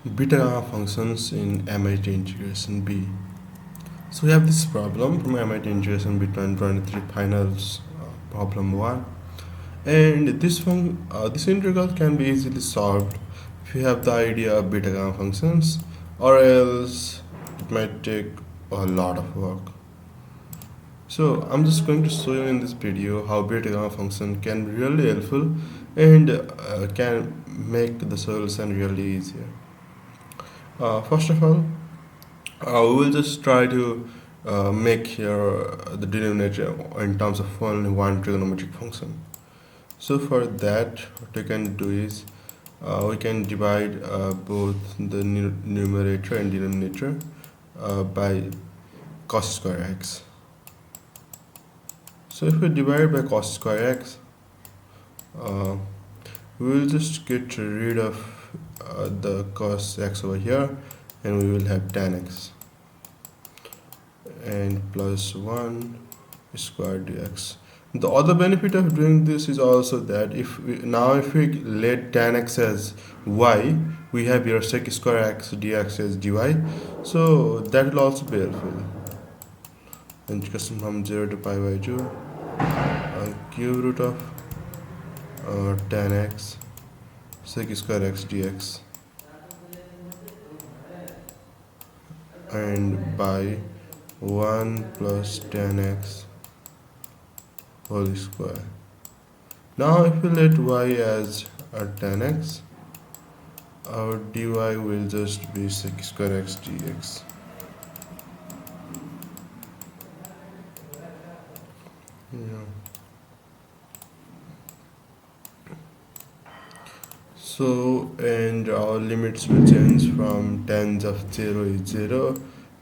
Beta gamma functions in MIT integration B. So we have this problem from MIT integration B 2023 finals, problem 1, and this integral can be easily solved if you have the idea of beta gamma functions, or else it might take a lot of work. So I'm just going to show you in this video how beta gamma function can be really helpful and can make the solution really easier. First of all, we will just try to make here the denominator in terms of only one trigonometric function. So for that, what we can do is we can divide both the numerator and denominator by cos square x. So if we divide by cos square x, we will just get rid of the cos x over here, and we will have tan x and plus 1 square dx. The other benefit of doing this is also that if we let tan x as y, we have here sec square x dx as dy, so that will also be helpful. Integration from 0 to pi by 2 cube root of tan x sec square x dx and by 1 plus tan x whole square. Now if we let y as tan x, our dy will just be sec square x dx. Yeah. So, and our limits will change from tan of 0 is 0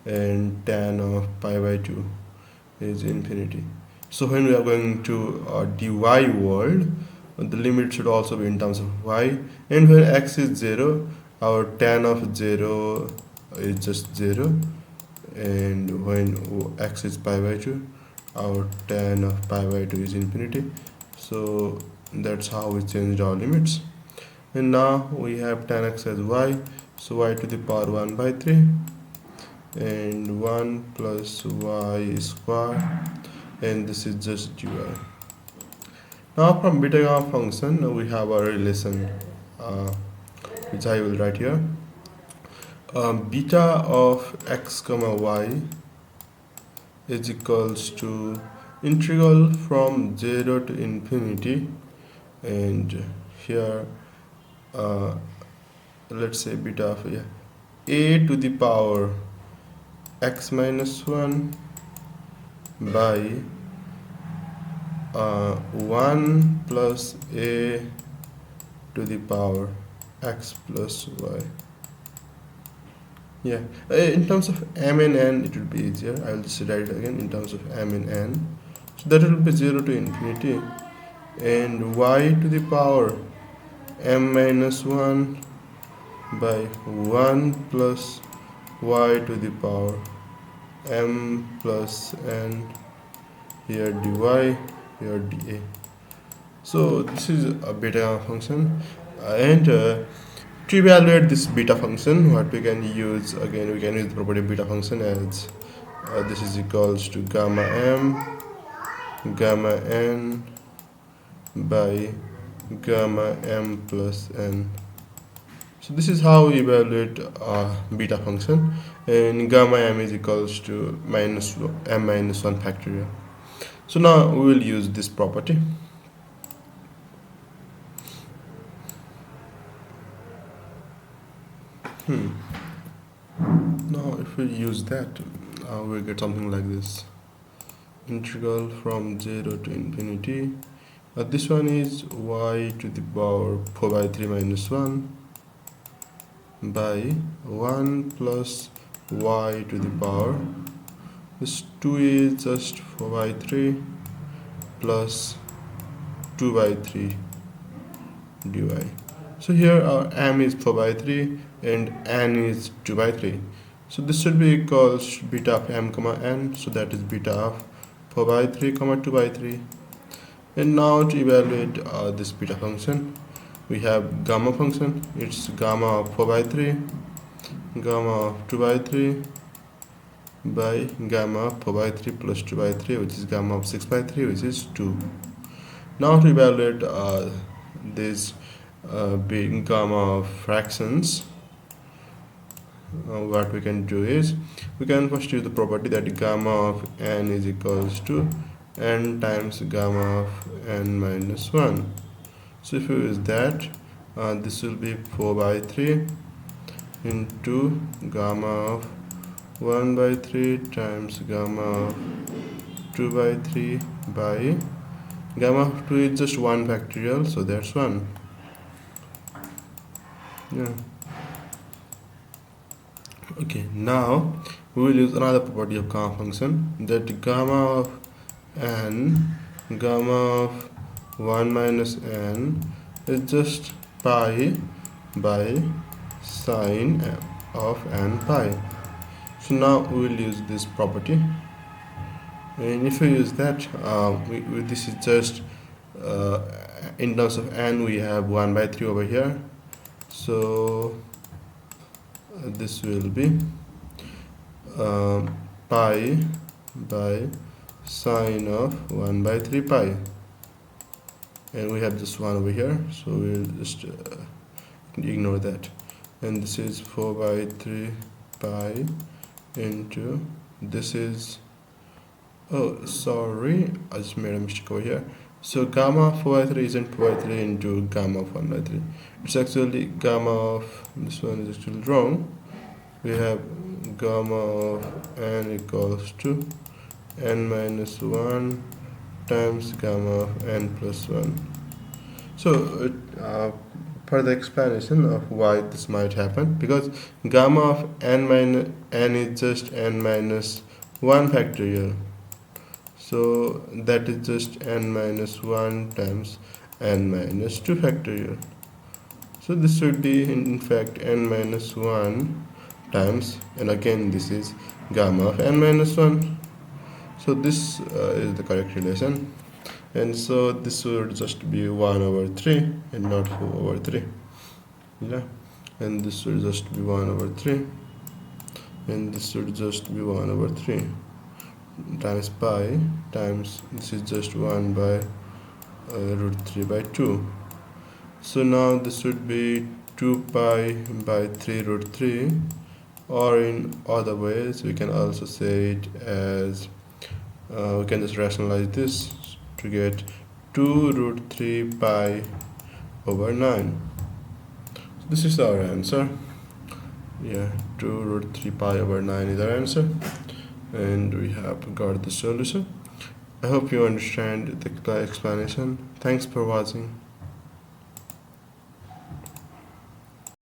and tan of pi by 2 is infinity. So when we are going to dy world, the limit should also be in terms of y, and when x is 0, our tan of 0 is just 0, and when x is pi by 2, our tan of pi by 2 is infinity. So that's how we changed our limits. And now we have tan x as y, so y to the power 1 by 3 and 1 plus y square, and this is just dy. Now from beta gamma function we have a relation which I will write here. Beta of x comma y is equals to integral from 0 to infinity, and here let's say beta of a to the power x minus 1 by 1 plus a to the power x plus y. Yeah, in terms of m and n it will be easier. I will just write it again in terms of m and n. So that will be 0 to infinity, and y to the power m minus 1 by 1 plus y to the power m plus n, here dy, here dA. So this is a beta function, and to evaluate this beta function, what we can use, again we can use the property of beta function as this is equals to gamma m gamma n by gamma m plus n. So this is how we evaluate beta function, and gamma m is equals to m minus 1 factorial. So now we will use this property. Now if we use that, we'll get something like this: integral from 0 to infinity. This one is y to the power 4 by 3 minus 1 by 1 plus y to the power, this 2 is just 4 by 3 plus 2 by 3 dy. So here our m is 4 by 3 and n is 2 by 3. So this should be equals to beta of m comma n, so that is beta of 4 by 3 comma 2 by 3. And now to evaluate this beta function, we have gamma function, it's gamma of 4 by 3 gamma of 2 by 3 by gamma of 4 by 3 plus 2 by 3, which is gamma of 6 by 3, which is 2. Now to evaluate this big gamma of fractions, what we can do is we can first use the property that gamma of n is equals to n times gamma of n minus 1. So if you use that, this will be 4 by 3 into gamma of 1 by 3 times gamma of 2 by 3 by gamma of 2 is just 1 factorial, so that's 1. Yeah. Okay, now we will use another property of gamma function, that gamma of n, gamma of 1 minus n is just pi by sine of n pi. So now we will use this property, and if we use that, this is just in terms of n we have 1 by 3 over here, so this will be pi by sine of 1 by 3 pi, and we have this 1 over here, so we'll just ignore that, and this is 4 by 3 pi into, this is, oh sorry, I just made a mistake over here. So gamma of 4 by 3 isn't 4 by 3 into gamma of 1 by 3. It's actually gamma of, this one is actually wrong. We have gamma of n equals to n minus 1 times gamma of n plus 1. So for the explanation of why this might happen, because gamma of n minus n is just n minus 1 factorial, so that is just n minus 1 times n minus 2 factorial. So this should be in fact n minus 1 times, and again this is gamma of n minus 1. So this is the correct relation, and so this would just be 1 over 3 and not 4 over 3. Yeah, and this would just be 1 over 3, and this would just be 1 over 3 times pi times, this is just 1 by root 3 by 2. So now this would be 2 pi by 3 root 3, or in other ways we can also say it as, we can just rationalize this to get 2 root 3 pi over 9. So this is our answer. Yeah, 2 root 3 pi over 9 is our answer, and we have got the solution. I hope you understand the explanation. Thanks for watching.